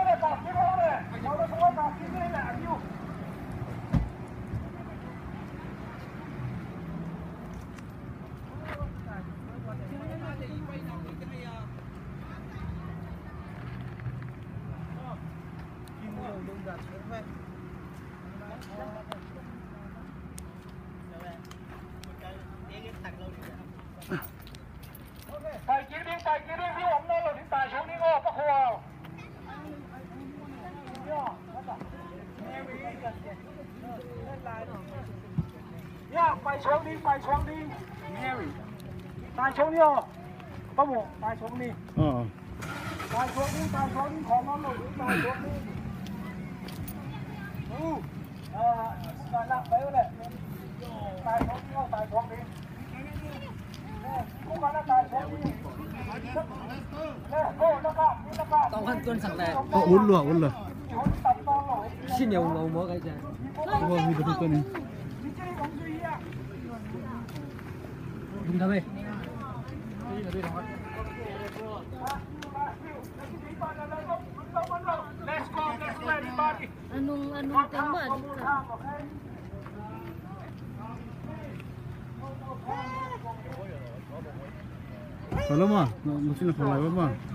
là tạt cái không này, nó không có tạt cái này là nhiêu. Tài kia đi, ví dụ nó là đi tài xuống đi ngô, bắt hồ. Ya, tài xuống đi. Tài xuống đi ô. Có một, tài xuống đi. Tài xuống đi, khó nó nổi, tài xuống đi. Nặng đấy này. Tài xuống đi. Cũng có là tài xuống đi. Tao ăn tuần sẵn này. Uống lửa. Xin nhiều ngầu mua cái gì. Gì được tuần này. Đúng thật vậy. Anong tama? Kalau mah, mesti nak kalau apa mah.